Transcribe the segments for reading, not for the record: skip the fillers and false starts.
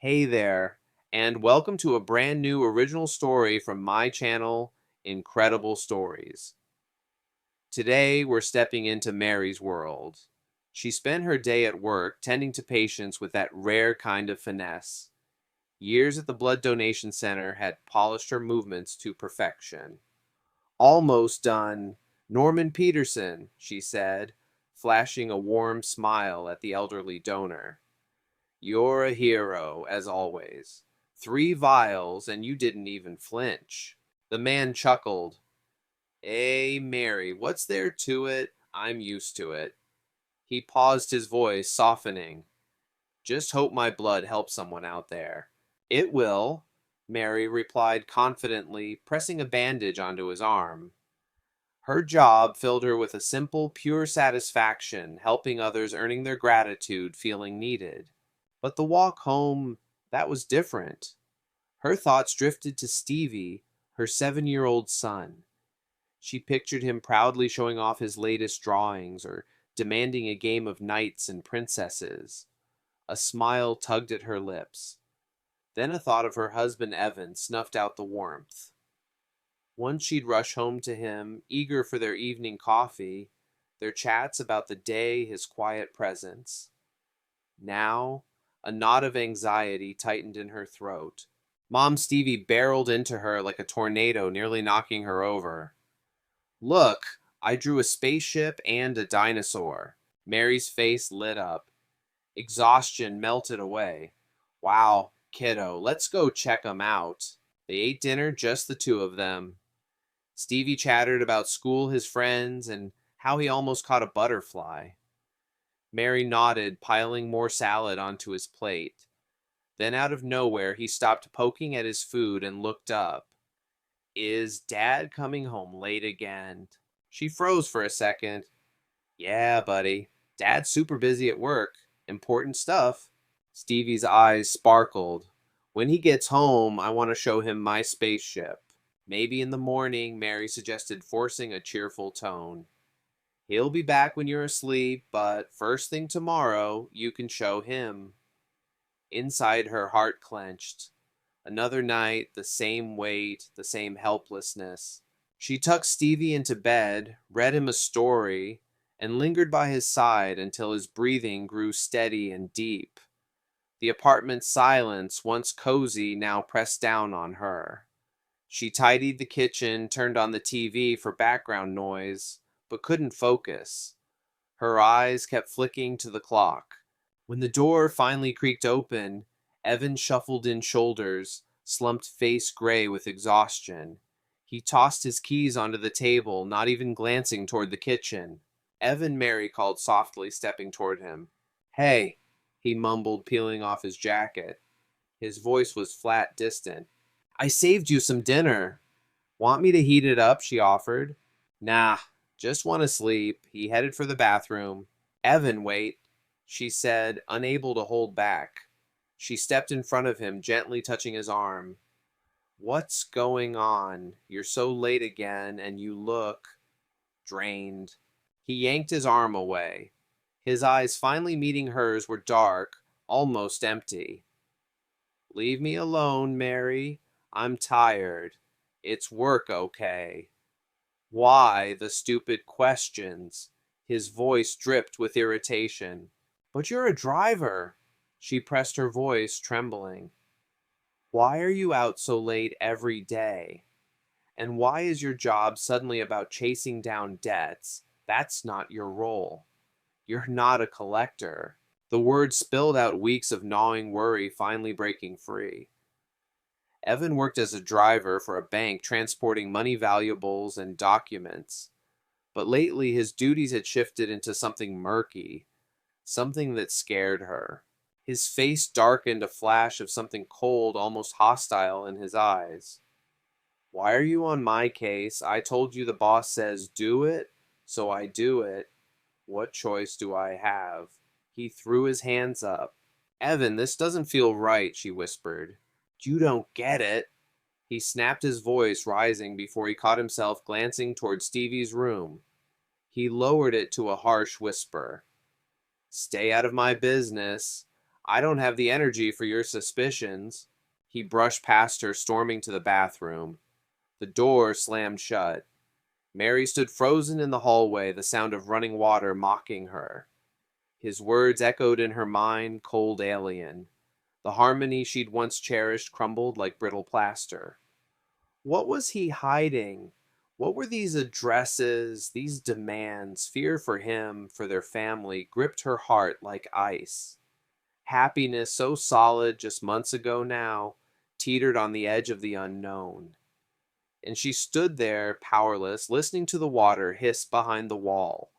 Hey there, and welcome to a brand new original story from my channel, Incredible Stories. Today, we're stepping into Mary's world. She spent her day at work tending to patients with that rare kind of finesse. Years at the blood donation center had polished her movements to perfection. Almost done, Norman Peterson, she said, flashing a warm smile at the elderly donor. You're a hero, as always. 3 vials, and you didn't even flinch. The man chuckled. Mary, what's there to it? I'm used to it. He paused, his voice softening. Just hope my blood helps someone out there. It will, Mary replied confidently, pressing a bandage onto his arm. Her job filled her with a simple, pure satisfaction, helping others, earning their gratitude, feeling needed. But the walk home, that was different. Her thoughts drifted to Stevie, her 7-year-old son. She pictured him proudly showing off his latest drawings or demanding a game of knights and princesses. A smile tugged at her lips. Then a thought of her husband Evan snuffed out the warmth. Once she'd rush home to him, eager for their evening coffee, their chats about the day, his quiet presence. Now, a knot of anxiety tightened in her throat. Mom Stevie barreled into her like a tornado, nearly knocking her over. Look, I drew a spaceship and a dinosaur. Mary's face lit up. Exhaustion melted away. Wow, kiddo, let's go check 'em out. They ate dinner, just the two of them. Stevie chattered about school, his friends, and how he almost caught a butterfly. Mary nodded, piling more salad onto his plate. Then out of nowhere, he stopped poking at his food and looked up. Is Dad coming home late again? She froze for a second. Yeah, buddy. Dad's super busy at work. Important stuff. Stevie's eyes sparkled. When he gets home, I want to show him my spaceship. Maybe in the morning, Mary suggested, forcing a cheerful tone. He'll be back when you're asleep, but first thing tomorrow, you can show him. Inside, her heart clenched. Another night, the same weight, the same helplessness. She tucked Stevie into bed, read him a story, and lingered by his side until his breathing grew steady and deep. The apartment's silence, once cozy, now pressed down on her. She tidied the kitchen, turned on the TV for background noise, but couldn't focus. Her eyes kept flicking to the clock. When the door finally creaked open, Evan shuffled in shoulders, slumped face gray with exhaustion. He tossed his keys onto the table, not even glancing toward the kitchen. Evan, Mary called softly, stepping toward him. Hey, he mumbled, peeling off his jacket. His voice was flat, distant. I saved you some dinner. Want me to heat it up? She offered. Nah, just want to sleep. He headed for the bathroom. Evan, wait, she said, unable to hold back. She stepped in front of him, gently touching his arm. What's going on? You're so late again, and you look drained. He yanked his arm away. His eyes, finally meeting hers, were dark, almost empty. Leave me alone, Mary. I'm tired. It's work, okay? Why the stupid questions? His voice dripped with irritation. But you're a driver. She pressed her voice, trembling. Why are you out so late every day? And why is your job suddenly about chasing down debts? That's not your role. You're not a collector. The words spilled out, weeks of gnawing worry finally breaking free. Evan worked as a driver for a bank, transporting money, valuables, and documents. But lately his duties had shifted into something murky, something that scared her. His face darkened, a flash of something cold, almost hostile in his eyes. Why are you on my case? I told you the boss says do it, so I do it. What choice do I have? He threw his hands up. Evan, this doesn't feel right, she whispered. You don't get it. He snapped, his voice rising before he caught himself glancing toward Stevie's room. He lowered it to a harsh whisper. Stay out of my business. I don't have the energy for your suspicions. He brushed past her, storming to the bathroom. The door slammed shut. Mary stood frozen in the hallway, the sound of running water mocking her. His words echoed in her mind, cold alien. The harmony she'd once cherished crumbled like brittle plaster. What was he hiding? What were these addresses, these demands? Fear for him, for their family, gripped her heart like ice. Happiness so solid just months ago now teetered on the edge of the unknown. And she stood there, powerless, listening to the water hiss behind the wall.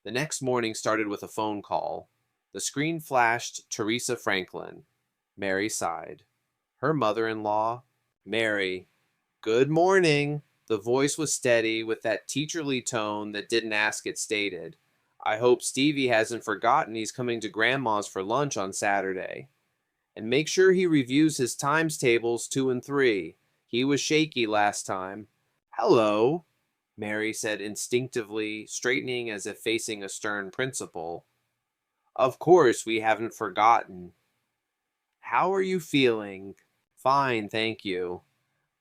The next morning started with a phone call. The screen flashed Teresa Franklin. Mary sighed. Her mother-in-law? Mary. Good morning. The voice was steady, with that teacherly tone that didn't ask it stated. I hope Stevie hasn't forgotten he's coming to Grandma's for lunch on Saturday. And make sure he reviews his times tables 2 and 3. He was shaky last time. Hello, Mary said instinctively, straightening as if facing a stern principal. Of course, we haven't forgotten. How are you feeling? Fine, thank you.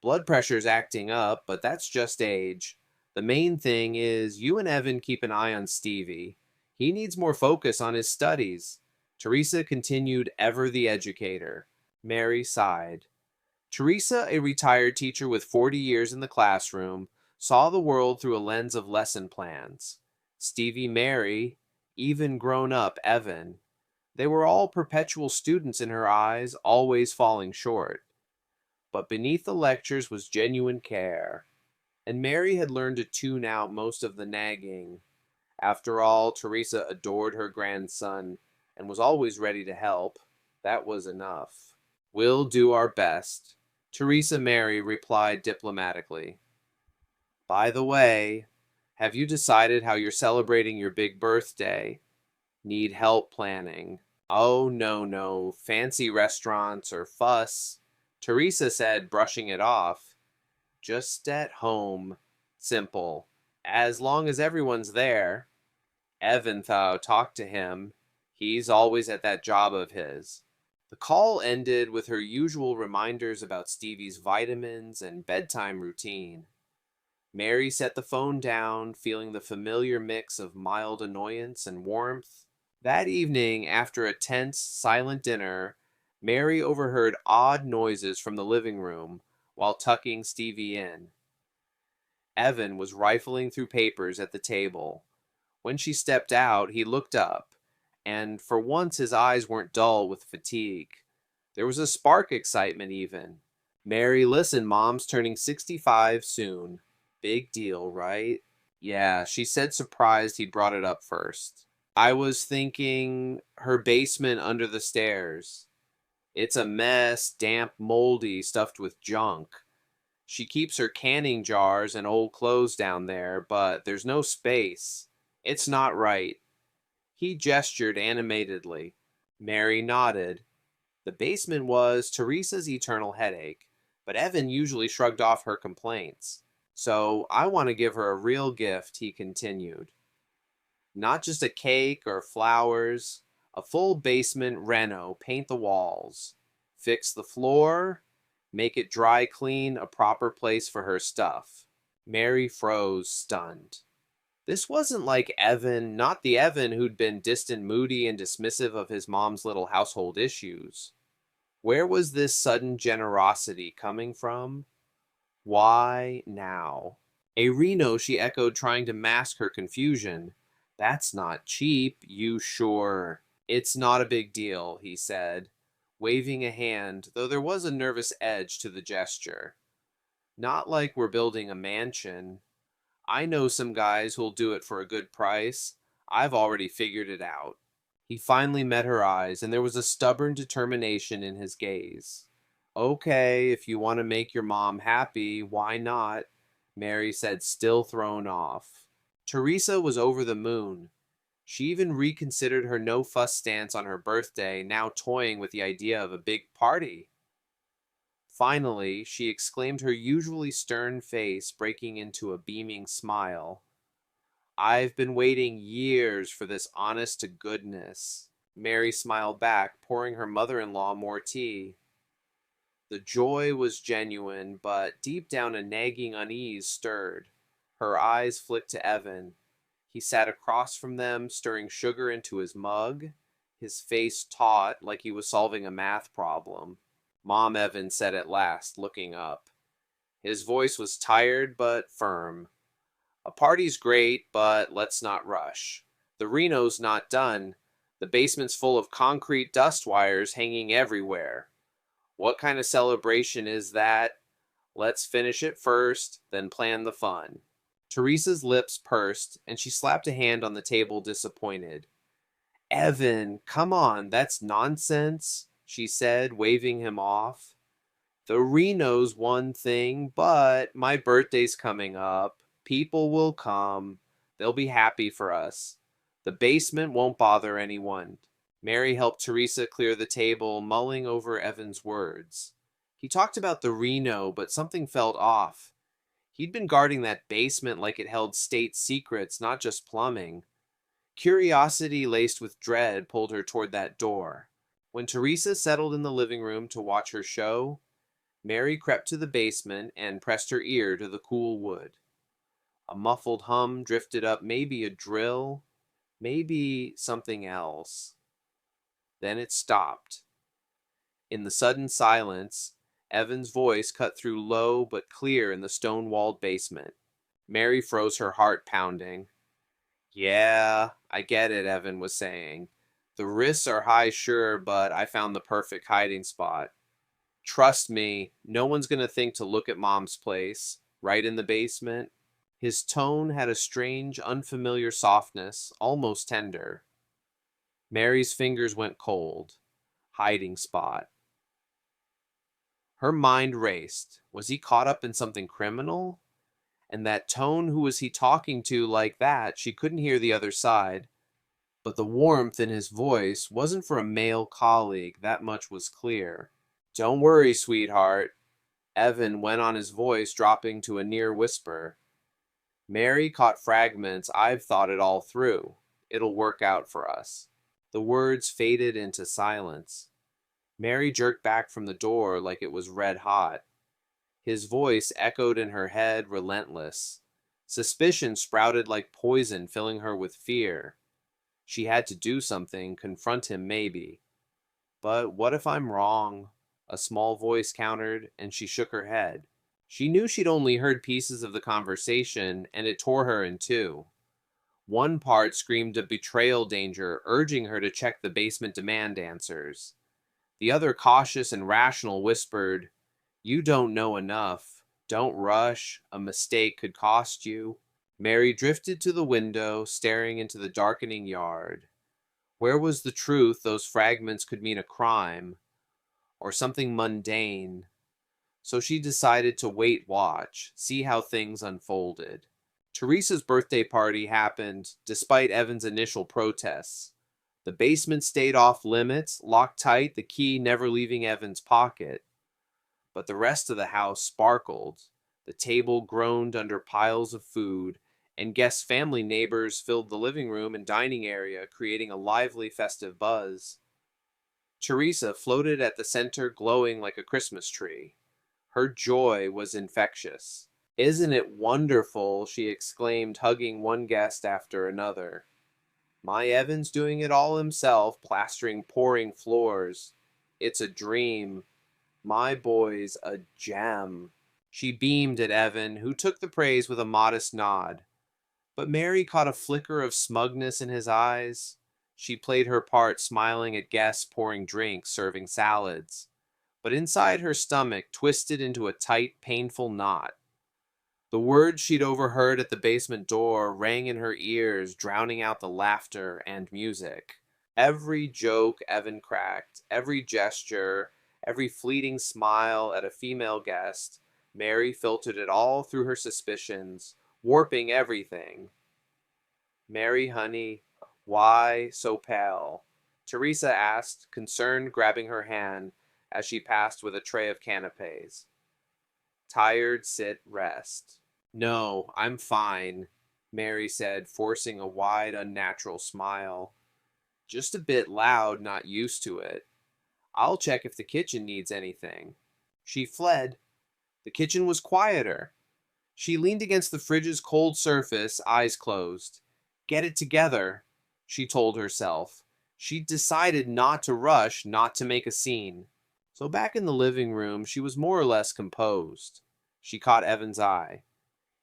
Blood pressure's acting up, but that's just age. The main thing is you and Evan keep an eye on Stevie. He needs more focus on his studies. Teresa continued, ever the educator. Mary sighed. Teresa, a retired teacher with 40 years in the classroom, saw the world through a lens of lesson plans. Stevie, Mary, even grown-up Evan. They were all perpetual students in her eyes, always falling short. But beneath the lectures was genuine care, and Mary had learned to tune out most of the nagging. After all, Teresa adored her grandson and was always ready to help. That was enough. We'll do our best, Teresa Mary replied diplomatically. By the way, have you decided how you're celebrating your big birthday? Need help planning? Oh, no, fancy restaurants or fuss, Teresa said, brushing it off. Just at home. Simple. As long as everyone's there. Evan, though, talked to him. He's always at that job of his. The call ended with her usual reminders about Stevie's vitamins and bedtime routine. Mary set the phone down, feeling the familiar mix of mild annoyance and warmth. That evening, after a tense, silent dinner, Mary overheard odd noises from the living room while tucking Stevie in. Evan was rifling through papers at the table. When she stepped out, he looked up, and for once his eyes weren't dull with fatigue. There was a spark excitement even. Mary, listen, Mom's turning 65 soon. Big deal, right? Yeah, she said, surprised he'd brought it up first. I was thinking her basement under the stairs. It's a mess, damp, moldy, stuffed with junk. She keeps her canning jars and old clothes down there, but there's no space. It's not right. He gestured animatedly. Mary nodded. The basement was Teresa's eternal headache, but Evan usually shrugged off her complaints. So I want to give her a real gift, he continued. Not just a cake or flowers, a full basement reno, paint the walls, fix the floor, make it dry clean, a proper place for her stuff. Mary froze, stunned. This wasn't like Evan, not the Evan who'd been distant, moody, and dismissive of his mom's little household issues. Where was this sudden generosity coming from? Why now? A Reno, she echoed, trying to mask her confusion. That's not cheap, you sure? It's not a big deal, he said, waving a hand, though there was a nervous edge to the gesture. Not like we're building a mansion. I know some guys who'll do it for a good price. I've already figured it out. He finally met her eyes, and there was a stubborn determination in his gaze. Okay, if you want to make your mom happy, why not? Mary said, still thrown off. Teresa was over the moon. She even reconsidered her no-fuss stance on her birthday, now toying with the idea of a big party. Finally, she exclaimed, her usually stern face breaking into a beaming smile. I've been waiting years for this honest-to-goodness. Mary smiled back, pouring her mother-in-law more tea. The joy was genuine, but deep down a nagging unease stirred. Her eyes flicked to Evan. He sat across from them, stirring sugar into his mug, his face taut like he was solving a math problem. Mom, Evan said at last, looking up. His voice was tired but firm. A party's great, but let's not rush. The Reno's not done. The basement's full of concrete dust wires hanging everywhere. What kind of celebration is that? Let's finish it first, then plan the fun. Teresa's lips pursed, and she slapped a hand on the table, disappointed. Evan, come on, that's nonsense, she said, waving him off. The Reno's one thing, but my birthday's coming up. People will come. They'll be happy for us. The basement won't bother anyone. Mary helped Teresa clear the table, mulling over Evan's words. He talked about the Reno, but something felt off. He'd been guarding that basement like it held state secrets, not just plumbing. Curiosity laced with dread pulled her toward that door. When Teresa settled in the living room to watch her show, Mary crept to the basement and pressed her ear to the cool wood. A muffled hum drifted up, maybe a drill, maybe something else. Then it stopped. In the sudden silence, Evan's voice cut through low but clear in the stone-walled basement. Mary froze, her heart pounding. Yeah, I get it, Evan was saying. The risks are high, sure, but I found the perfect hiding spot. Trust me, no one's going to think to look at Mom's place, right in the basement. His tone had a strange, unfamiliar softness, almost tender. Mary's fingers went cold. Hiding spot. Her mind raced. Was he caught up in something criminal? And that tone, who was he talking to like that? She couldn't hear the other side. But the warmth in his voice wasn't for a male colleague, that much was clear. Don't worry, sweetheart. Evan went on, his voice dropping to a near whisper. Mary caught fragments. I've thought it all through. It'll work out for us. The words faded into silence. Mary jerked back from the door like it was red hot. His voice echoed in her head, relentless. Suspicion sprouted like poison, filling her with fear. She had to do something, confront him maybe. But what if I'm wrong? A small voice countered, and she shook her head. She knew she'd only heard pieces of the conversation, and it tore her in two. One part screamed of betrayal danger, urging her to check the basement demand answers. The other, cautious and rational, whispered, You don't know enough. Don't rush. A mistake could cost you. Mary drifted to the window, staring into the darkening yard. Where was the truth? Those fragments could mean a crime, or something mundane. So she decided to watch, see how things unfolded. Teresa's birthday party happened despite Evan's initial protests. The basement stayed off limits, locked tight, the key never leaving Evan's pocket. But the rest of the house sparkled. The table groaned under piles of food, and guests, family, neighbors filled the living room and dining area, creating a lively, festive buzz. Teresa floated at the center, glowing like a Christmas tree. Her joy was infectious. Isn't it wonderful? She exclaimed, hugging one guest after another. My Evan's doing it all himself, plastering pouring floors. It's a dream. My boy's a gem. She beamed at Evan, who took the praise with a modest nod. But Mary caught a flicker of smugness in his eyes. She played her part, smiling at guests, pouring drinks, serving salads. But inside her stomach twisted into a tight, painful knot. The words she'd overheard at the basement door rang in her ears, drowning out the laughter and music. Every joke Evan cracked, every gesture, every fleeting smile at a female guest, Mary filtered it all through her suspicions, warping everything. Mary, honey, why so pale? Teresa asked, concerned, grabbing her hand as she passed with a tray of canapes. Tired, sit, rest. No, I'm fine, Mary said, forcing a wide, unnatural smile. Just a bit loud, not used to it. I'll check if the kitchen needs anything. She fled. The kitchen was quieter. She leaned against the fridge's cold surface, eyes closed. Get it together, she told herself. She'd decided not to rush, not to make a scene. So back in the living room, she was more or less composed. She caught Evan's eye.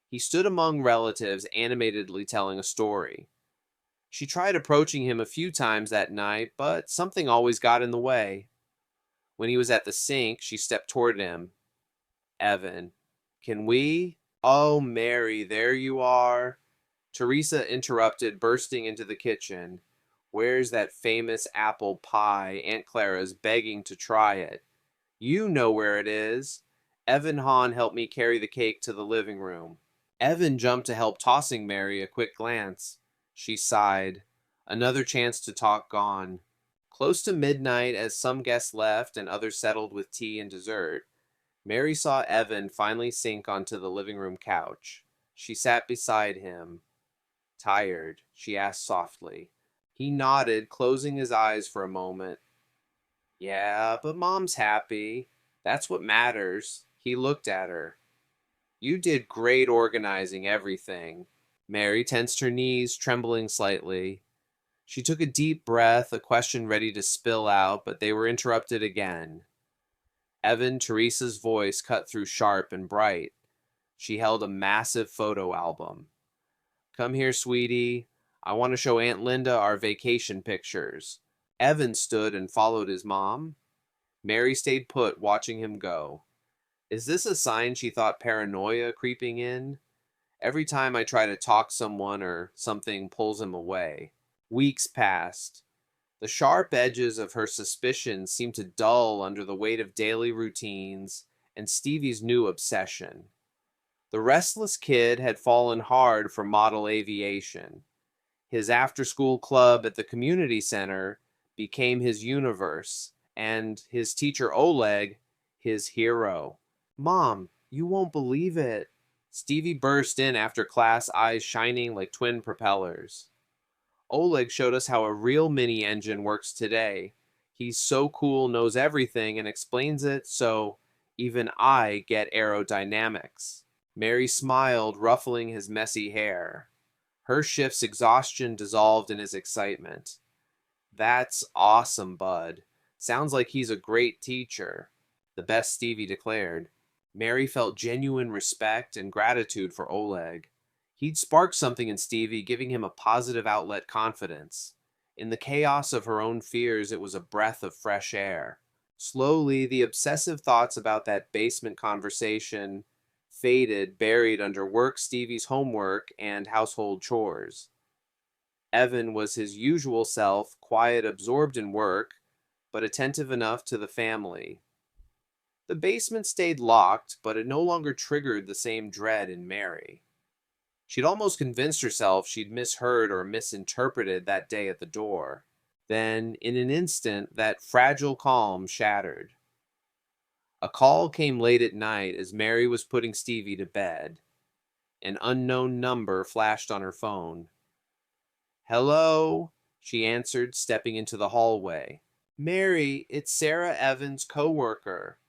He stood among relatives, animatedly telling a story. She tried approaching him a few times that night, but something always got in the way. When he was at the sink, she stepped toward him. Evan, can we? Oh, Mary, there you are. Teresa interrupted, bursting into the kitchen. Where's that famous apple pie? Aunt Clara's begging to try it. You know where it is. Evan Hahn helped me carry the cake to the living room. Evan jumped to help, tossing Mary a quick glance. She sighed. Another chance to talk gone. Close to midnight, as some guests left and others settled with tea and dessert, Mary saw Evan finally sink onto the living room couch. She sat beside him. Tired? She asked softly. He nodded, closing his eyes for a moment. Yeah, but Mom's happy. That's what matters. He looked at her. You did great organizing everything. Mary tensed her knees, trembling slightly. She took a deep breath, a question ready to spill out, but they were interrupted again. Evan, Teresa's voice cut through sharp and bright. She held a massive photo album. Come here, sweetie. I want to show Aunt Linda our vacation pictures. Evan stood and followed his mom. Mary stayed put, watching him go. Is this a sign she thought paranoia creeping in? Every time I try to talk someone or something pulls him away. Weeks passed. The sharp edges of her suspicions seemed to dull under the weight of daily routines and Stevie's new obsession. The restless kid had fallen hard for model aviation. His after-school club at the community center became his universe, and his teacher Oleg, his hero. Mom, you won't believe it. Stevie burst in after class, eyes shining like twin propellers. Oleg showed us how a real mini-engine works today. He's so cool, knows everything, and explains it so even I get aerodynamics. Mary smiled, ruffling his messy hair. Her shift's exhaustion dissolved in his excitement. That's awesome, bud. Sounds like he's a great teacher, the best Stevie declared. Mary felt genuine respect and gratitude for Oleg. He'd sparked something in Stevie, giving him a positive outlet confidence. In the chaos of her own fears, it was a breath of fresh air. Slowly, the obsessive thoughts about that basement conversation faded, buried under work, Stevie's homework, and household chores. Evan was his usual self, quiet, absorbed in work, but attentive enough to the family. The basement stayed locked, but it no longer triggered the same dread in Mary. She'd almost convinced herself she'd misheard or misinterpreted that day at the door. Then, in an instant, that fragile calm shattered. A call came late at night as Mary was putting Stevie to bed. An unknown number flashed on her phone. Hello, she answered, stepping into the hallway. Mary, it's Sarah Evans' coworker.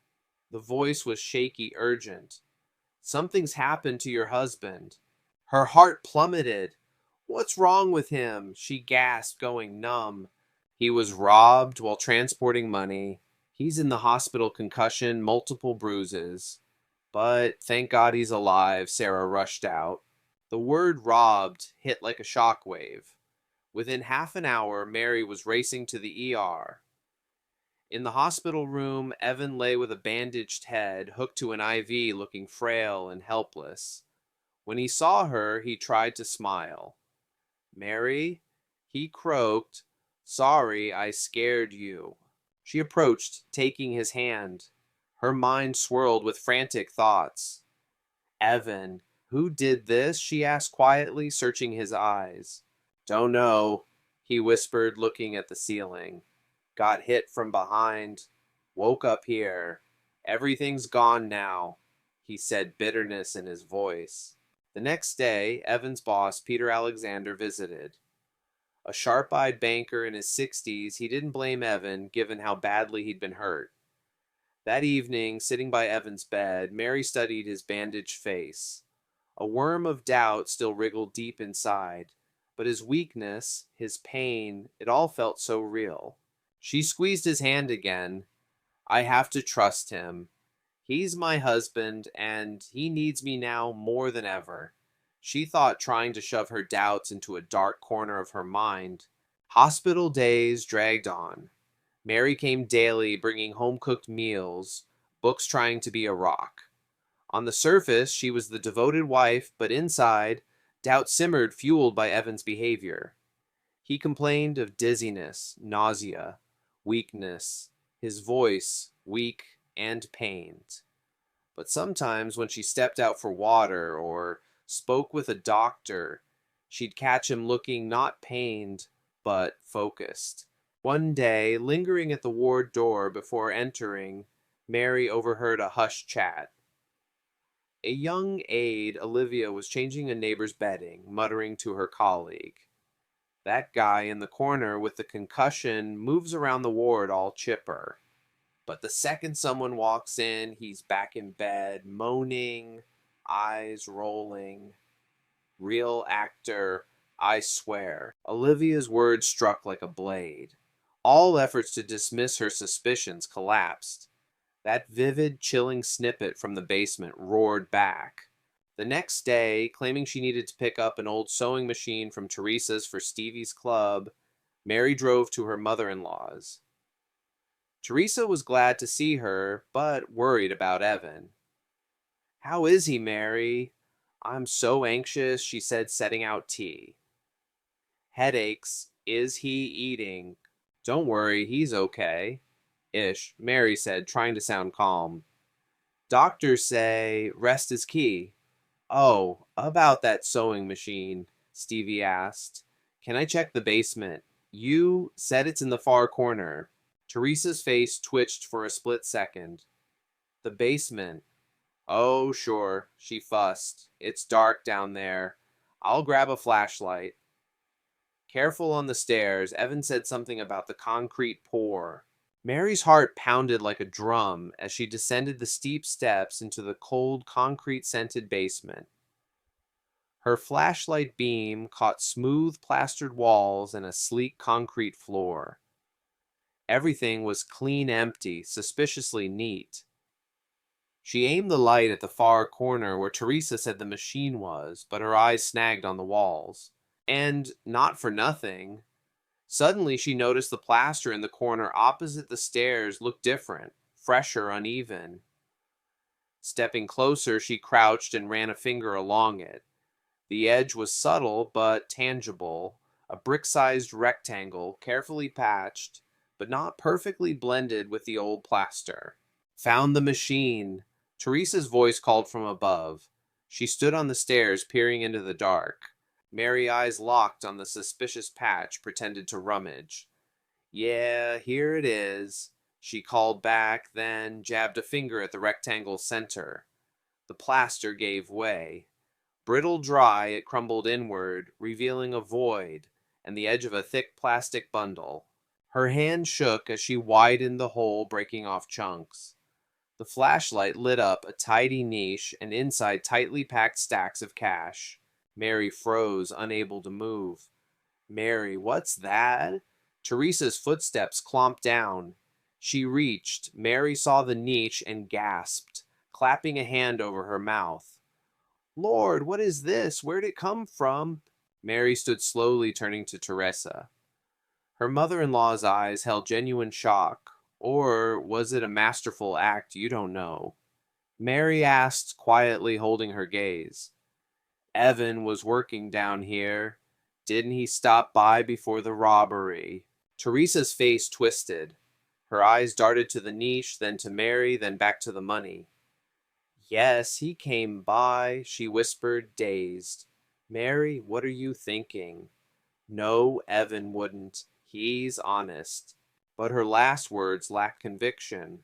The voice was shaky, urgent. Something's happened to your husband. Her heart plummeted. What's wrong with him? She gasped, going numb. He was robbed while transporting money. He's in the hospital, concussion, multiple bruises. But thank God he's alive, Sarah rushed out. The word robbed hit like a shockwave. Within half an hour, Mary was racing to the ER. In the hospital room, Evan lay with a bandaged head, hooked to an IV, looking frail and helpless. When he saw her, he tried to smile. Mary? He croaked. Sorry, I scared you. She approached, taking his hand. Her mind swirled with frantic thoughts. Evan, who did this? She asked quietly, searching his eyes. Don't know, he whispered, looking at the ceiling. Got hit from behind. Woke up here. Everything's gone now, he said, bitterness in his voice. The next day, Evan's boss, Peter Alexander, visited. A sharp-eyed banker in his 60s, he didn't blame Evan, given how badly he'd been hurt. That evening, sitting by Evan's bed, Mary studied his bandaged face. A worm of doubt still wriggled deep inside, but his weakness, his pain, it all felt so real. She squeezed his hand again. I have to trust him. He's my husband, and he needs me now more than ever. She thought, trying to shove her doubts into a dark corner of her mind. Hospital days dragged on. Mary came daily, bringing home-cooked meals, books trying to be a rock. On the surface, she was the devoted wife, but inside, doubt simmered, fueled by Evan's behavior. He complained of dizziness, nausea, weakness, his voice weak and pained. But sometimes when she stepped out for water or spoke with a doctor, she'd catch him looking not pained, but focused. One day, lingering at the ward door before entering, Mary overheard a hushed chat. A young aide, Olivia, was changing a neighbor's bedding, muttering to her colleague. That guy in the corner with the concussion moves around the ward all chipper. But the second someone walks in, he's back in bed, moaning, eyes rolling. Real actor, I swear. Olivia's words struck like a blade. All efforts to dismiss her suspicions collapsed. That vivid, chilling snippet from the basement roared back. The next day, claiming she needed to pick up an old sewing machine from Teresa's for Stevie's club, Mary drove to her mother-in-law's. Teresa was glad to see her, but worried about Evan. How is he, Mary? I'm so anxious, she said, setting out tea. Headaches. Is he eating? Don't worry, he's okay. Ish, Mary said, trying to sound calm. Doctors say rest is key. Oh, about that sewing machine, Stevie asked. Can I check the basement? You said it's in the far corner. Teresa's face twitched for a split second. The basement. Oh, sure, she fussed. It's dark down there. I'll grab a flashlight. Careful on the stairs, Evan said something about the concrete pour. Mary's heart pounded like a drum as she descended the steep steps into the cold, concrete-scented basement. Her flashlight beam caught smooth, plastered walls and a sleek concrete floor. Everything was clean empty, suspiciously neat. She aimed the light at the far corner where Teresa said the machine was, but her eyes snagged on the walls. And, not for nothing, suddenly she noticed the plaster in the corner opposite the stairs looked different, fresher, uneven. Stepping closer, she crouched and ran a finger along it. The edge was subtle but tangible, a brick-sized rectangle, carefully patched, but not perfectly blended with the old plaster. Found the machine. Teresa's voice called from above. She stood on the stairs, peering into the dark. Mary's eyes locked on the suspicious patch, pretended to rummage. Yeah, here it is, she called back, then jabbed a finger at the rectangle's center. The plaster gave way. Brittle dry, it crumbled inward, revealing a void and the edge of a thick plastic bundle. Her hand shook as she widened the hole, breaking off chunks. The flashlight lit up a tidy niche, and inside tightly packed stacks of cash. Mary froze, unable to move. Mary, what's that? Teresa's footsteps clomped down. She reached. Mary saw the niche and gasped, clapping a hand over her mouth. Lord, what is this? Where'd it come from? Mary stood slowly, turning to Teresa. Her mother-in-law's eyes held genuine shock. Or was it a masterful act? You don't know. Mary asked, quietly holding her gaze. Evan was working down here. Didn't he stop by before the robbery? Teresa's face twisted. Her eyes darted to the niche, then to Mary, then back to the money. Yes, he came by, she whispered, dazed. Mary, what are you thinking? No, Evan wouldn't. He's honest. But her last words lacked conviction.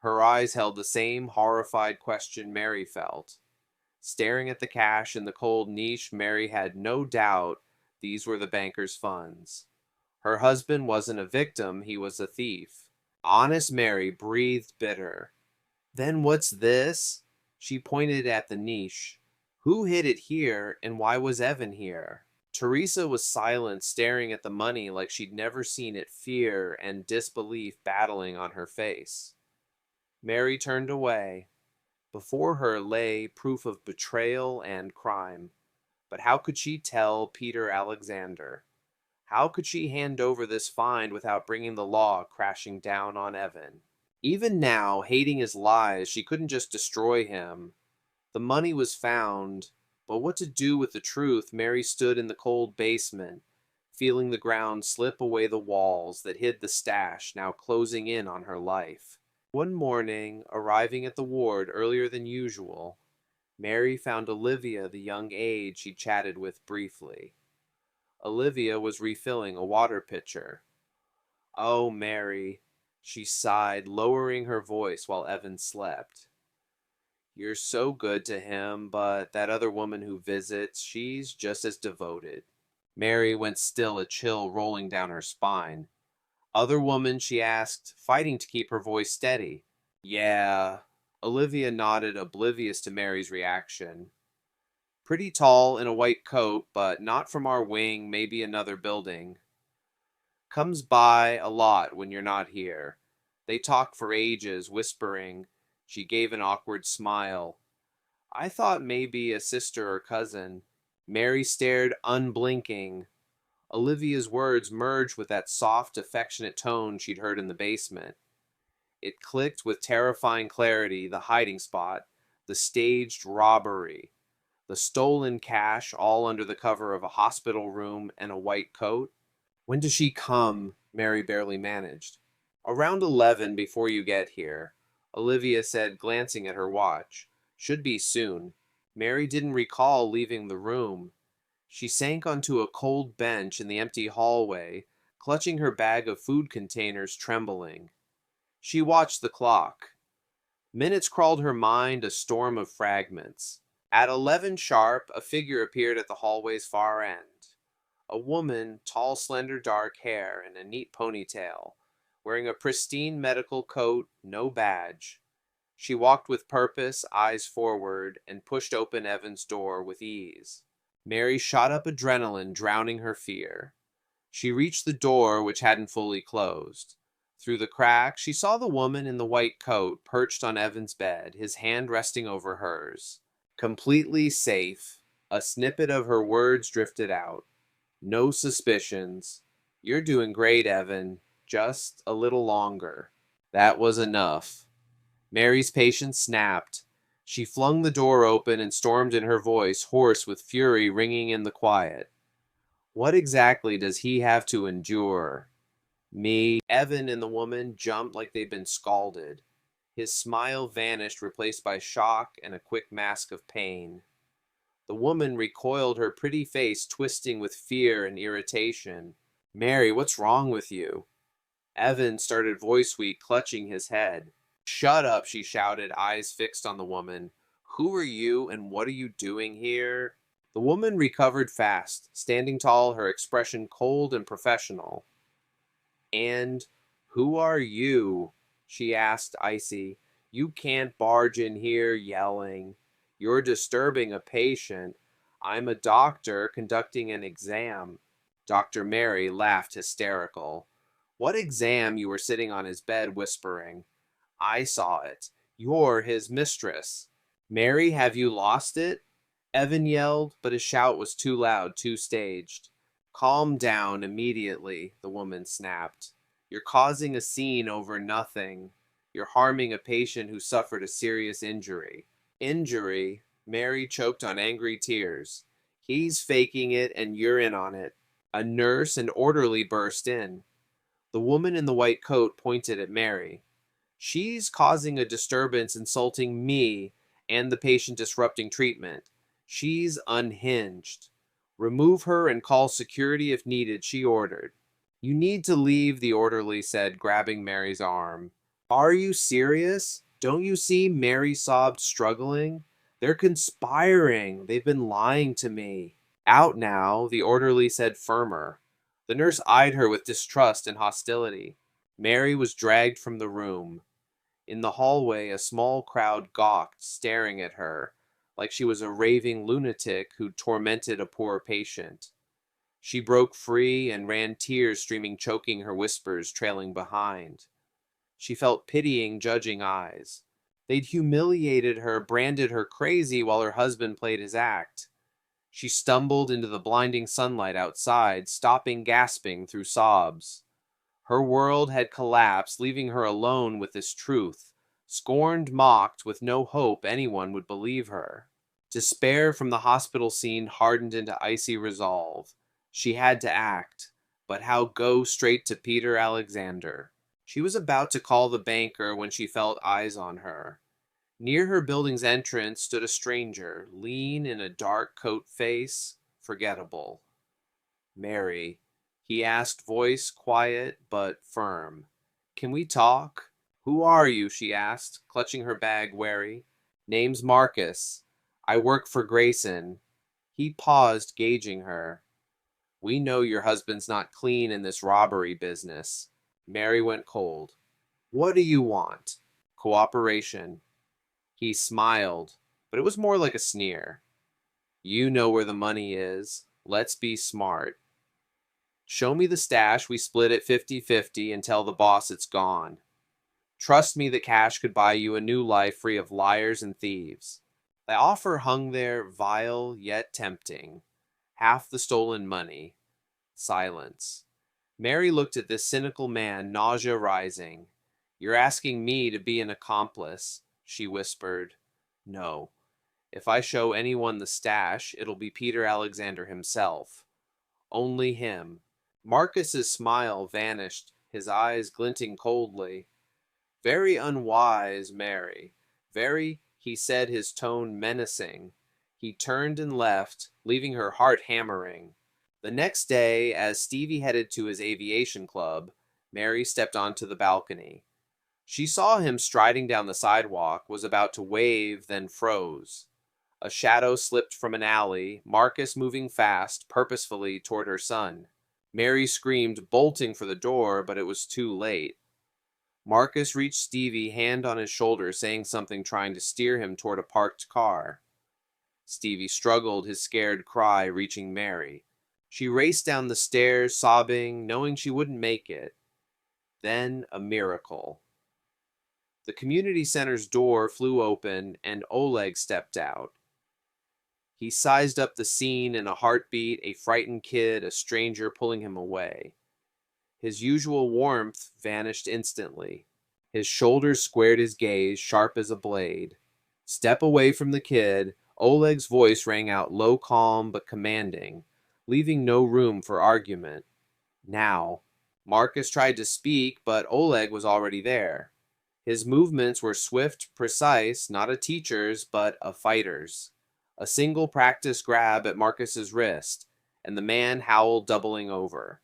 Her eyes held the same horrified question Mary felt. Staring at the cash in the cold niche, Mary had no doubt These were the banker's funds. Her husband wasn't a victim, he was a thief. Honest Mary breathed bitter. Then what's this? She pointed at the niche. Who hid it here, and why was Evan here? Teresa was silent, staring at the money like she'd never seen it, fear and disbelief battling on her face. Mary turned away. Before her lay proof of betrayal and crime. But how could she tell Peter Alexander? How could she hand over this find without bringing the law crashing down on Evan? Even now, hating his lies, she couldn't just destroy him. The money was found, but what to do with the truth? Mary stood in the cold basement, feeling the ground slip away the walls that hid the stash, now closing in on her life. One morning, arriving at the ward earlier than usual, Mary found Olivia, the young aide she chatted with briefly. Olivia was refilling a water pitcher. "Oh, Mary," she sighed, lowering her voice while Evan slept. "You're so good to him, but that other woman who visits, she's just as devoted." Mary went still, a chill rolling down her spine. "Other woman?" she asked, fighting to keep her voice steady. "Yeah." Olivia nodded, oblivious to Mary's reaction. "Pretty tall in a white coat, but not from our wing, maybe another building. Comes by a lot when you're not here. They talk for ages, whispering." She gave an awkward smile. "I thought maybe a sister or cousin." Mary stared, unblinking. Olivia's words merged with that soft, affectionate tone she'd heard in the basement. It clicked with terrifying clarity: the hiding spot, the staged robbery, the stolen cash, all under the cover of a hospital room and a white coat. "When does she come?" Mary barely managed. "Around 11 before you get here," Olivia said, glancing at her watch. "Should be soon." Mary didn't recall leaving the room. She sank onto a cold bench in the empty hallway, clutching her bag of food containers, trembling. She watched the clock. Minutes crawled her mind, a storm of fragments. At 11 sharp, a figure appeared at the hallway's far end. A woman, tall, slender, dark hair, and a neat ponytail, wearing a pristine medical coat, no badge. She walked with purpose, eyes forward, and pushed open Evan's door with ease. Mary shot up adrenaline, drowning her fear. She reached the door, which hadn't fully closed. Through the crack, she saw the woman in the white coat perched on Evan's bed, his hand resting over hers. Completely safe. A snippet of her words drifted out. "No suspicions. You're doing great, Evan. Just a little longer." That was enough. Mary's patience snapped. She flung the door open and stormed in, her voice hoarse with fury ringing in the quiet. "What exactly does he have to endure?" "Me." Evan and the woman jumped like they'd been scalded. His smile vanished, replaced by shock and a quick mask of pain. The woman recoiled, her pretty face twisting with fear and irritation. "Mary, what's wrong with you?" Evan started, voice weak, clutching his head. "Shut up," she shouted, eyes fixed on the woman. "Who are you, and what are you doing here?" The woman recovered fast, standing tall, her expression cold and professional. "And who are you?" she asked, icy. "You can't barge in here yelling. You're disturbing a patient. I'm a doctor conducting an exam." Dr. Mary laughed, hysterical. "What exam?" You were sitting on his bed, whispering. "I saw it. You're his mistress." "Mary, have you lost it?" Evan yelled, but his shout was too loud, too staged. "Calm down immediately," the woman snapped. "You're causing a scene over nothing. You're harming a patient who suffered a serious injury." "Injury?" Mary choked on angry tears. "He's faking it, and you're in on it." A nurse and orderly burst in. The woman in the white coat pointed at Mary. "She's causing a disturbance, insulting me and the patient, disrupting treatment. She's unhinged. Remove her and call security if needed," she ordered. "You need to leave," the orderly said, grabbing Mary's arm. "Are you serious? Don't you see?" Mary sobbed, struggling. "They're conspiring. They've been lying to me." Out now, the orderly said firmer. The nurse eyed her with distrust and hostility. Mary was dragged from the room. In the hallway, a small crowd gawked, staring at her, like she was a raving lunatic who tormented a poor patient. She broke free and ran, tears streaming, choking her whispers, trailing behind. She felt pitying, judging eyes. They'd humiliated her, branded her crazy while her husband played his act. She stumbled into the blinding sunlight outside, stopping, gasping through sobs. Her world had collapsed, leaving her alone with this truth, scorned, mocked, with no hope anyone would believe her. Despair from the hospital scene hardened into icy resolve. She had to act, but how go straight to Peter Alexander? She was about to call the banker when she felt eyes on her. Near her building's entrance stood a stranger, lean in a dark coat, face forgettable. Mary, he asked, voice quiet but firm. Can we talk? Who are you? She asked, clutching her bag wary. Name's Marcus. I work for Grayson. He paused, gauging her. We know your husband's not clean in this robbery business. Mary went cold. What do you want? Cooperation. He smiled, but it was more like a sneer. You know where the money is. Let's be smart. Show me the stash, we split it 50-50 and tell the boss it's gone. Trust me that cash could buy you a new life free of liars and thieves. The offer hung there, vile yet tempting. Half the stolen money. Silence. Mary looked at this cynical man, nausea rising. You're asking me to be an accomplice, she whispered. No. If I show anyone the stash, it'll be Peter Alexander himself. Only him. Marcus's smile vanished, his eyes glinting coldly. Very unwise, Mary. Very, he said, his tone menacing. He turned and left, leaving her heart hammering. The next day, as Stevie headed to his aviation club, Mary stepped onto the balcony. She saw him striding down the sidewalk, was about to wave, then froze. A shadow slipped from an alley, Marcus moving fast, purposefully toward her son. Mary screamed, bolting for the door, but it was too late. Marcus reached Stevie, hand on his shoulder, saying something, trying to steer him toward a parked car. Stevie struggled, his scared cry reaching Mary. She raced down the stairs, sobbing, knowing she wouldn't make it. Then a miracle. The community center's door flew open, and Oleg stepped out. He sized up the scene in a heartbeat, a frightened kid, a stranger pulling him away. His usual warmth vanished instantly. His shoulders squared, his gaze sharp as a blade. Step away from the kid, Oleg's voice rang out low, calm, but commanding, leaving no room for argument. Now. Marcus tried to speak, but Oleg was already there. His movements were swift, precise, not a teacher's, but a fighter's. A single practice grab at Marcus's wrist, and the man howled, doubling over.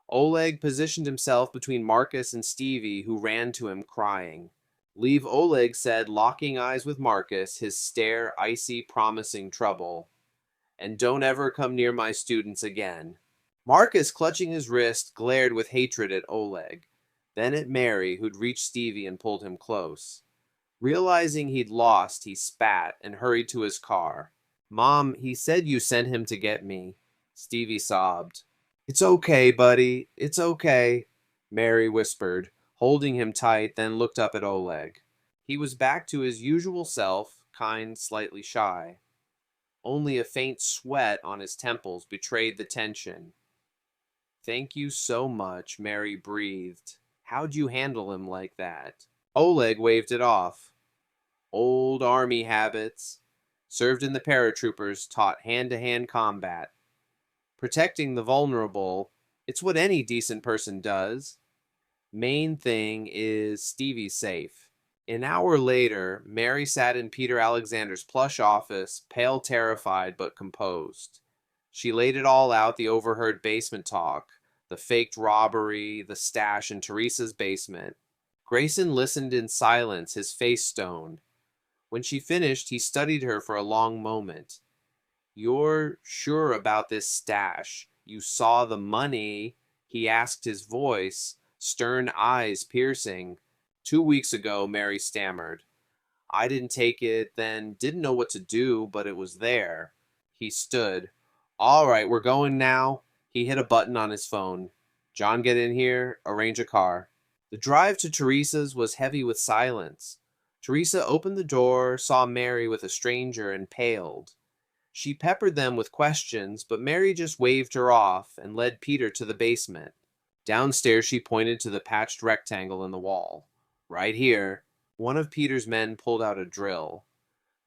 Oleg positioned himself between Marcus and Stevie, who ran to him crying. Leave, Oleg said, locking eyes with Marcus, his stare icy, promising trouble. And don't ever come near my students again. Marcus, clutching his wrist, glared with hatred at Oleg, then at Mary, who'd reached Stevie and pulled him close. Realizing he'd lost, he spat and hurried to his car. Mom, he said you sent him to get me. Stevie sobbed. It's okay, buddy. It's okay, Mary whispered, holding him tight, then looked up at Oleg. He was back to his usual self, kind, slightly shy. Only a faint sweat on his temples betrayed the tension. Thank you so much, Mary breathed. How'd you handle him like that? Oleg waved it off. Old army habits. Served in the paratroopers, taught hand-to-hand combat. Protecting the vulnerable, it's what any decent person does. Main thing is Stevie's safe. An hour later, Mary sat in Peter Alexander's plush office, pale, terrified, but composed. She laid it all out, the overheard basement talk, the faked robbery, the stash in Teresa's basement. Grayson listened in silence, his face stone. When she finished, he studied her for a long moment. "You're sure about this stash? You saw the money?" he asked, his voice, stern eyes piercing. "2 weeks ago," Mary stammered. "I didn't take it then, didn't know what to do, but it was there." He stood. "All right, we're going now." He hit a button on his phone. "John, get in here, arrange a car." The drive to Teresa's was heavy with silence. Teresa opened the door, saw Mary with a stranger, and paled. She peppered them with questions, but Mary just waved her off and led Peter to the basement. Downstairs, she pointed to the patched rectangle in the wall. "Right here." One of Peter's men pulled out a drill.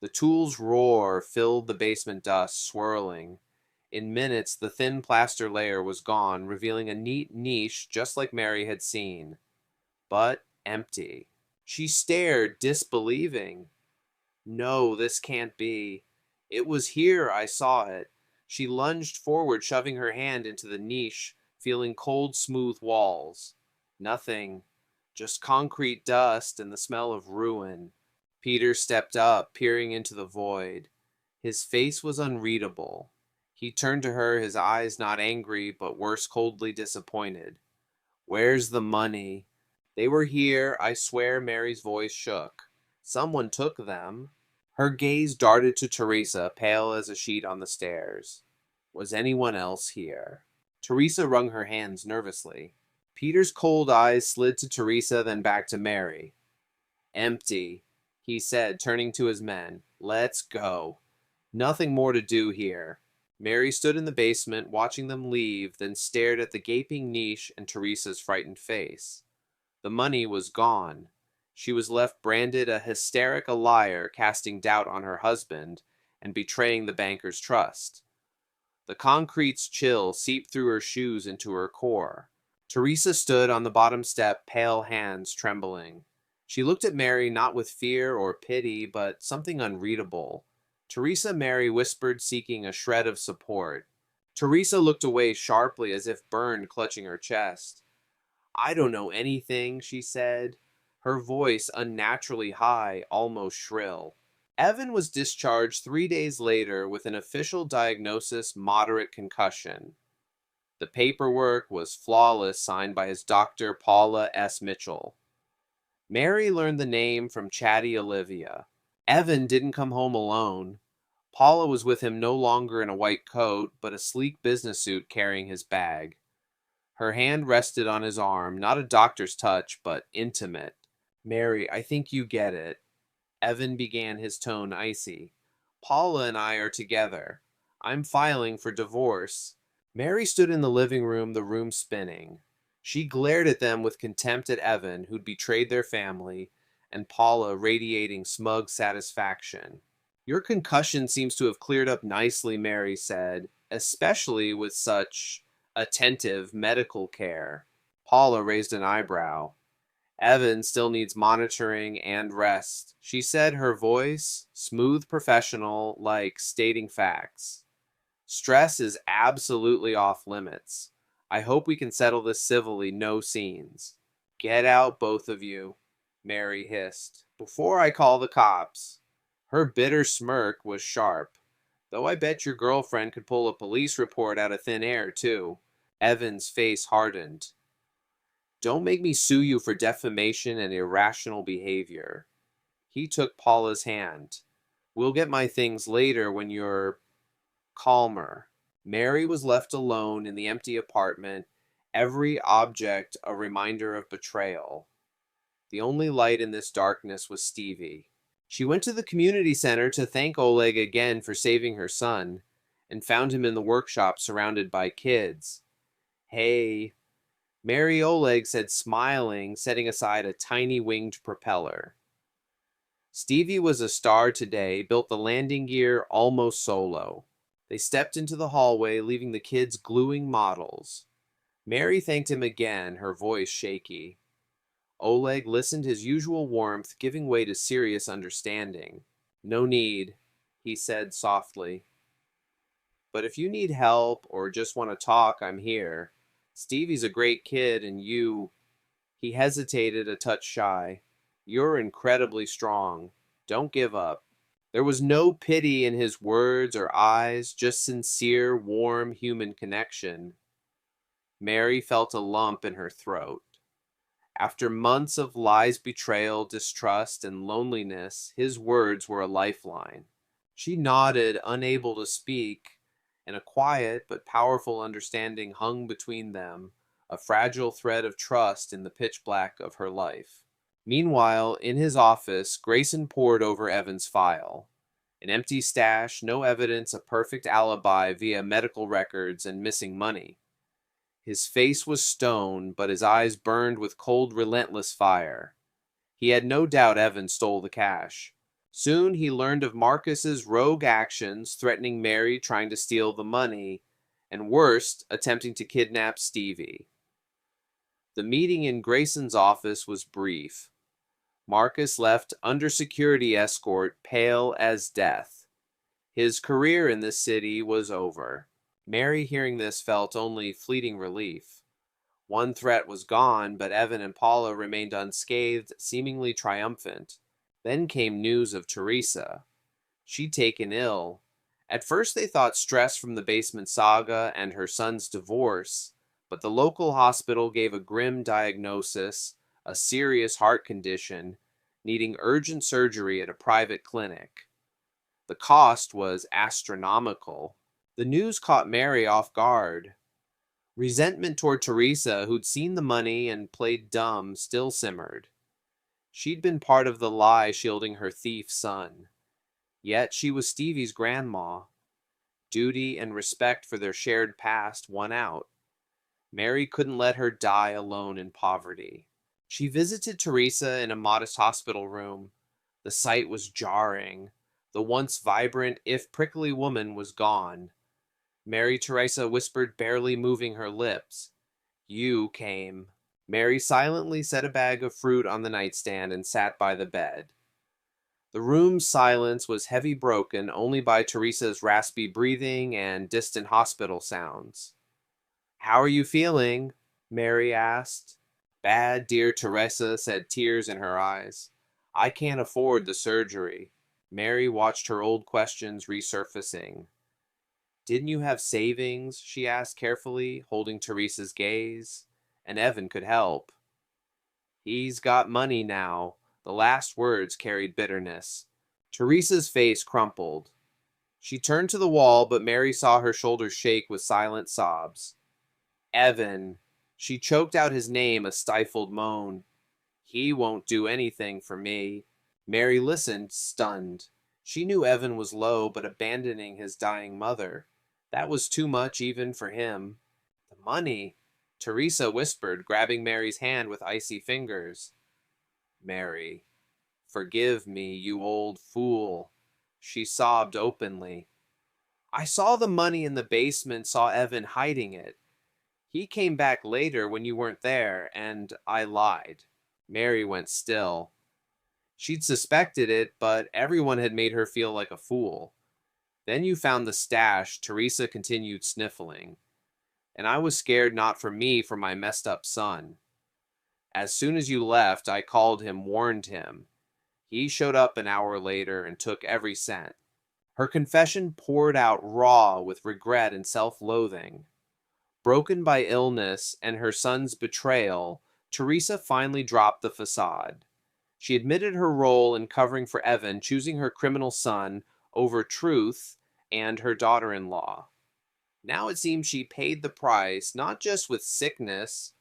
The tool's roar filled the basement dust, swirling. In minutes, the thin plaster layer was gone, revealing a neat niche just like Mary had seen. But empty. She stared, disbelieving. "No, this can't be. It was here I saw it." She lunged forward, shoving her hand into the niche, feeling cold, smooth walls. Nothing. Just concrete dust and the smell of ruin. Peter stepped up, peering into the void. His face was unreadable. He turned to her, his eyes not angry, but worse, coldly disappointed. "Where's the money?" "They were here, I swear." Mary's voice shook. "Someone took them." Her gaze darted to Teresa, pale as a sheet on the stairs. "Was anyone else here?" Teresa wrung her hands nervously. Peter's cold eyes slid to Teresa, then back to Mary. "Empty," he said, turning to his men. "Let's go. Nothing more to do here." Mary stood in the basement, watching them leave, then stared at the gaping niche and Teresa's frightened face. The money was gone. She was left branded a hysterical liar, casting doubt on her husband and betraying the banker's trust. The concrete's chill seeped through her shoes into her core. Teresa stood on the bottom step, pale hands trembling. She looked at Mary not with fear or pity, but something unreadable. "Teresa," Mary whispered, seeking a shred of support. Teresa looked away sharply, as if burned, clutching her chest. "I don't know anything," she said, her voice unnaturally high, almost shrill. Evan was discharged 3 days later with an official diagnosis: moderate concussion. The paperwork was flawless, signed by his doctor, Paula S. Mitchell. Mary learned the name from chatty Olivia. Evan didn't come home alone. Paula was with him, no longer in a white coat, but a sleek business suit carrying his bag. Her hand rested on his arm, not a doctor's touch, but intimate. "Mary, I think you get it." Evan began, his tone icy. "Paula and I are together. I'm filing for divorce." Mary stood in the living room, the room spinning. She glared at them with contempt, at Evan, who'd betrayed their family, and Paula radiating smug satisfaction. "Your concussion seems to have cleared up nicely," Mary said, "especially with such attentive medical care." Paula raised an eyebrow. "Evan still needs monitoring and rest," she said, her voice smooth, professional, like stating facts. "Stress is absolutely off limits. I hope we can settle this civilly, no scenes." "Get out, both of you," Mary hissed, "before I call the cops." Her bitter smirk was sharp. "Though I bet your girlfriend could pull a police report out of thin air, too." Evan's face hardened. "Don't make me sue you for defamation and irrational behavior." He took Paula's hand. "We'll get my things later when you're calmer." Mary was left alone in the empty apartment, every object a reminder of betrayal. The only light in this darkness was Stevie. She went to the community center to thank Oleg again for saving her son, and found him in the workshop surrounded by kids. "Hey," Mary, Oleg said, smiling, setting aside a tiny winged propeller. Stevie was a star today, built the landing gear almost solo. They stepped into the hallway, leaving the kids gluing models. Mary thanked him again, her voice shaky. Oleg listened, his usual warmth giving way to serious understanding. "No need," he said softly. "But if you need help or just want to talk, I'm here. Stevie's a great kid, and you—" He hesitated, a touch shy. "You're incredibly strong. Don't give up." There was no pity in his words or eyes, just sincere, warm human connection. Mary felt a lump in her throat. After months of lies, betrayal, distrust, and loneliness, his words were a lifeline. She nodded, unable to speak, and a quiet but powerful understanding hung between them, a fragile thread of trust in the pitch black of her life. Meanwhile, in his office, Grayson pored over Evan's file. An empty stash, no evidence, a perfect alibi via medical records and missing money. His face was stone, but his eyes burned with cold, relentless fire. He had no doubt Evan stole the cash. Soon he learned of Marcus's rogue actions, threatening Mary, trying to steal the money, and worst, attempting to kidnap Stevie. The meeting in Grayson's office was brief. Marcus left under security escort, pale as death. His career in this city was over. Mary, hearing this, felt only fleeting relief. One threat was gone, but Evan and Paula remained unscathed, seemingly triumphant. Then came news of Teresa. She'd taken ill. At first they thought stress from the basement saga and her son's divorce, but the local hospital gave a grim diagnosis, a serious heart condition, needing urgent surgery at a private clinic. The cost was astronomical. The news caught Mary off guard. Resentment toward Teresa, who'd seen the money and played dumb, still simmered. She'd been part of the lie shielding her thief son. Yet she was Stevie's grandma. Duty and respect for their shared past won out. Mary couldn't let her die alone in poverty. She visited Teresa in a modest hospital room. The sight was jarring. The once vibrant, if prickly woman was gone. Mary Teresa whispered, barely moving her lips. "You came." Mary silently set a bag of fruit on the nightstand and sat by the bed. The room's silence was heavy, broken only by Teresa's raspy breathing and distant hospital sounds. "How are you feeling?" Mary asked. "Bad, dear Teresa," said, tears in her eyes. "I can't afford the surgery." Mary watched her old questions resurfacing. "Didn't you have savings?" she asked carefully, holding Teresa's gaze. "And Evan could help." "He's got money now." The last words carried bitterness. Teresa's face crumpled. She turned to the wall, but Mary saw her shoulders shake with silent sobs. "Evan." She choked out his name, a stifled moan. "He won't do anything for me." Mary listened, stunned. She knew Evan was low, but abandoning his dying mother, that was too much even for him. "The money," Teresa whispered, grabbing Mary's hand with icy fingers. "Mary, forgive me, you old fool." She sobbed openly. "I saw the money in the basement, saw Evan hiding it. He came back later when you weren't there, and I lied." Mary went still. She'd suspected it, but everyone had made her feel like a fool. "Then you found the stash," Teresa continued, sniffling. "And I was scared not for me, for my messed up son. As soon as you left, I called him, warned him. He showed up an hour later and took every cent." Her confession poured out raw with regret and self-loathing. Broken by illness and her son's betrayal, Teresa finally dropped the facade. She admitted her role in covering for Evan, choosing her criminal son over truth and her daughter-in-law. Now it seemed she paid the price, not just with sickness,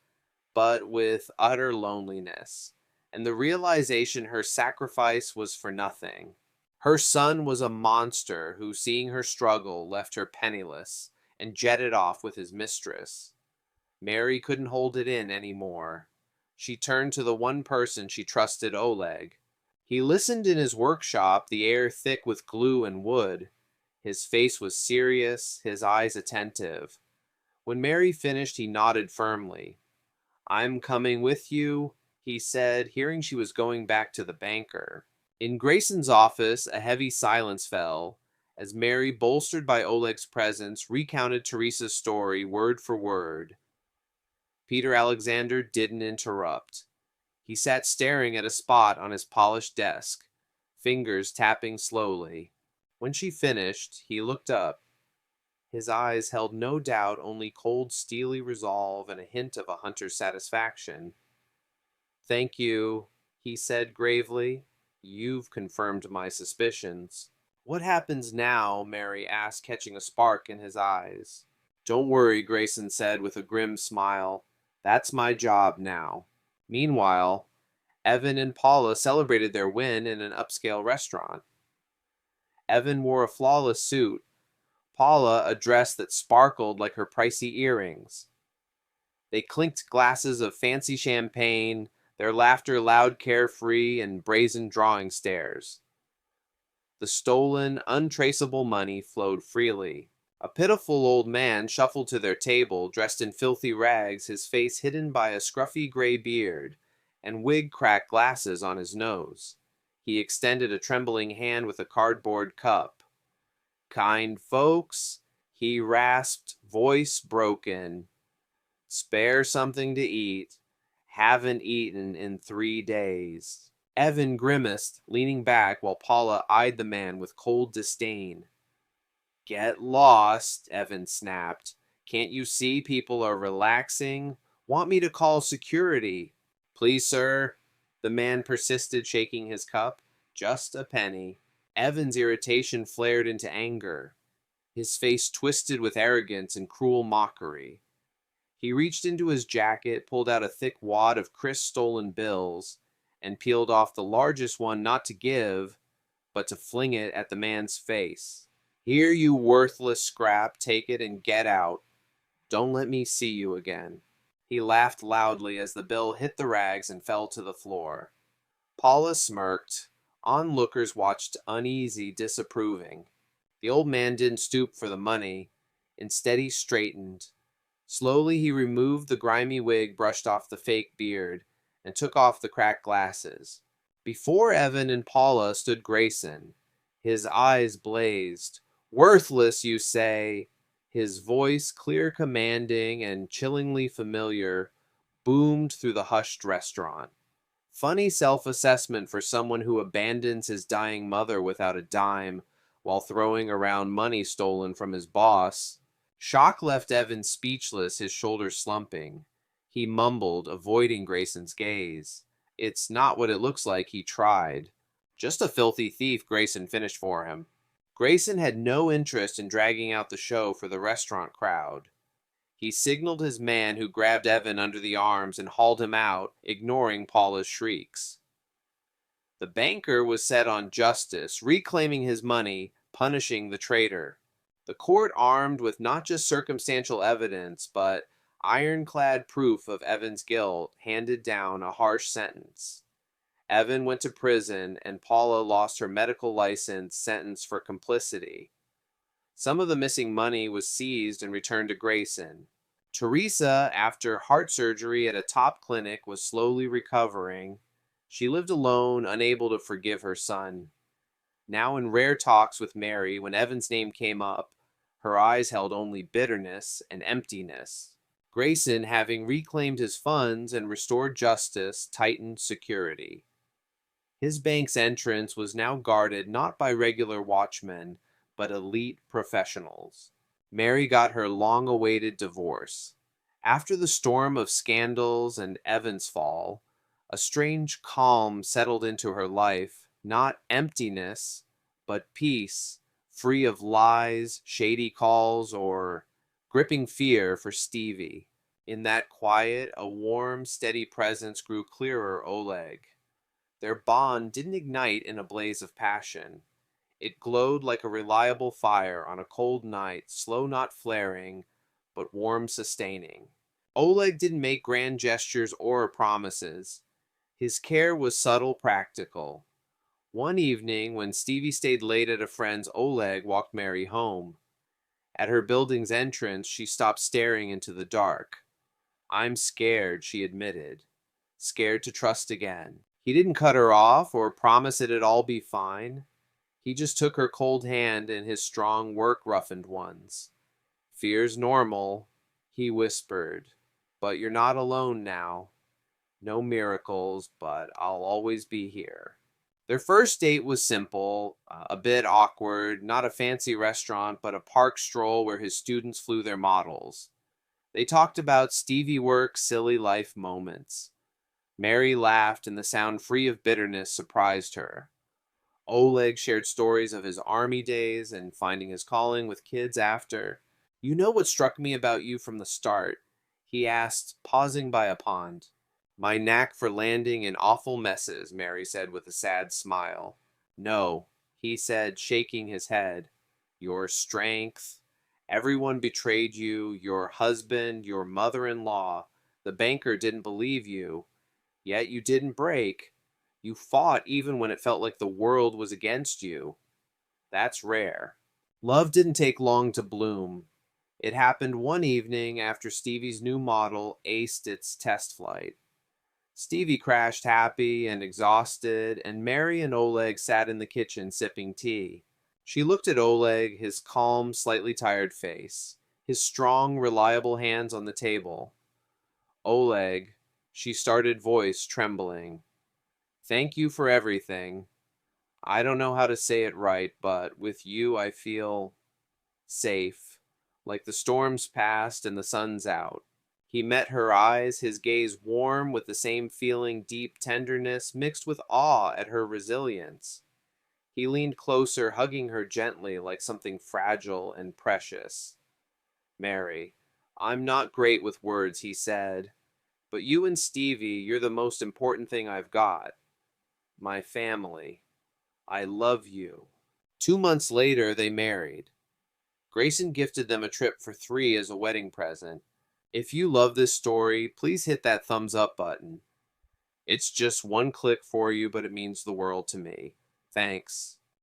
but with utter loneliness, and the realization her sacrifice was for nothing. Her son was a monster who, seeing her struggle, left her penniless and jetted off with his mistress. Mary couldn't hold it in anymore. She turned to the one person she trusted, Oleg. He listened in his workshop, the air thick with glue and wood. His face was serious, his eyes attentive. When Mary finished, he nodded firmly. "I'm coming with you," he said, hearing she was going back to the banker. In Grayson's office, a heavy silence fell, as Mary, bolstered by Oleg's presence, recounted Teresa's story word for word. Peter Alexander didn't interrupt. He sat staring at a spot on his polished desk, fingers tapping slowly. When she finished, he looked up. His eyes held no doubt, only cold, steely resolve and a hint of a hunter's satisfaction. "Thank you," he said gravely. "You've confirmed my suspicions." "What happens now?" Mary asked, catching a spark in his eyes. "Don't worry," Grayson said with a grim smile. "That's my job now." Meanwhile, Evan and Paula celebrated their win in an upscale restaurant. Evan wore a flawless suit, Paula a dress that sparkled like her pricey earrings. They clinked glasses of fancy champagne, their laughter loud, carefree, and brazen drawing stares. The stolen, untraceable money flowed freely. A pitiful old man shuffled to their table, dressed in filthy rags, his face hidden by a scruffy gray beard, and wig-cracked glasses on his nose. He extended a trembling hand with a cardboard cup. "Kind folks," he rasped, voice broken. "Spare something to eat. Haven't eaten in 3 days." Evan grimaced, leaning back while Paula eyed the man with cold disdain. "Get lost," Evan snapped. "Can't you see people are relaxing? Want me to call security?" "Please, sir," the man persisted, shaking his cup. "Just a penny." Evan's irritation flared into anger. His face twisted with arrogance and cruel mockery. He reached into his jacket, pulled out a thick wad of crisp stolen bills, and peeled off the largest one not to give, but to fling it at the man's face. "Here, you worthless scrap, take it and get out. Don't let me see you again." He laughed loudly as the bill hit the rags and fell to the floor. Paula smirked. Onlookers watched uneasy, disapproving. The old man didn't stoop for the money. Instead, he straightened. Slowly, he removed the grimy wig brushed off the fake beard and took off the cracked glasses. Before Evan and Paula stood Grayson. His eyes blazed. "Worthless, you say?" His voice, clear, commanding, and chillingly familiar, boomed through the hushed restaurant. Funny self-assessment for someone who abandons his dying mother without a dime while throwing around money stolen from his boss. Shock left Evan speechless, his shoulders slumping. He mumbled, avoiding Grayson's gaze. "It's not what it looks like," he tried. "Just a filthy thief," Grayson finished for him. Grayson had no interest in dragging out the show for the restaurant crowd. He signaled his man, who grabbed Evan under the arms and hauled him out, ignoring Paula's shrieks. The banker was set on justice, reclaiming his money, punishing the traitor. The court, armed with not just circumstantial evidence, but ironclad proof of Evan's guilt, handed down a harsh sentence. Evan went to prison, and Paula lost her medical license, sentenced for complicity. Some of the missing money was seized and returned to Grayson. Teresa, after heart surgery at a top clinic, was slowly recovering. She lived alone, unable to forgive her son. Now, in rare talks with Mary, when Evan's name came up, her eyes held only bitterness and emptiness. Grayson, having reclaimed his funds and restored justice, tightened security. His bank's entrance was now guarded not by regular watchmen, but elite professionals. Mary got her long-awaited divorce. After the storm of scandals and Evan's fall, a strange calm settled into her life, not emptiness, but peace, free of lies, shady calls, or gripping fear for Stevie. In that quiet, a warm, steady presence grew clearer Oleg. Their bond didn't ignite in a blaze of passion. It glowed like a reliable fire on a cold night, slow not flaring, but warm sustaining. Oleg didn't make grand gestures or promises. His care was subtle, practical. One evening, when Stevie stayed late at a friend's, Oleg walked Mary home. At her building's entrance, she stopped staring into the dark. "I'm scared," she admitted. Scared to trust again. He didn't cut her off or promise it'd all be fine. He just took her cold hand in his strong, work-roughened ones. "Fear's normal," he whispered, "but you're not alone now. No miracles, but I'll always be here." Their first date was simple, a bit awkward, not a fancy restaurant, but a park stroll where his students flew their models. They talked about Stevie work, silly life moments. Mary laughed, and the sound free of bitterness surprised her. Oleg shared stories of his army days and finding his calling with kids after. You know what struck me about you from the start? He asked, pausing by a pond. My knack for landing in awful messes, Mary said with a sad smile. No, he said, shaking his head. Your strength. Everyone betrayed you, your husband, your mother in law. The banker didn't believe you. Yet you didn't break. You fought even when it felt like the world was against you. That's rare. Love didn't take long to bloom. It happened one evening after Stevie's new model aced its test flight. Stevie crashed happy and exhausted, and Mary and Oleg sat in the kitchen sipping tea. She looked at Oleg, his calm, slightly tired face, his strong, reliable hands on the table. Oleg, she started, voice trembling. Thank you for everything. I don't know how to say it right, but with you I feel safe, like the storm's past and the sun's out. He met her eyes, his gaze warm with the same feeling, deep tenderness mixed with awe at her resilience. He leaned closer, hugging her gently like something fragile and precious. Mary, I'm not great with words, he said, but you and Stevie, you're the most important thing I've got. My family. I love you. 2 months later, they married. Grayson gifted them a trip for 3 as a wedding present. If you love this story, please hit that thumbs up button. It's just one click for you, but it means the world to me. Thanks.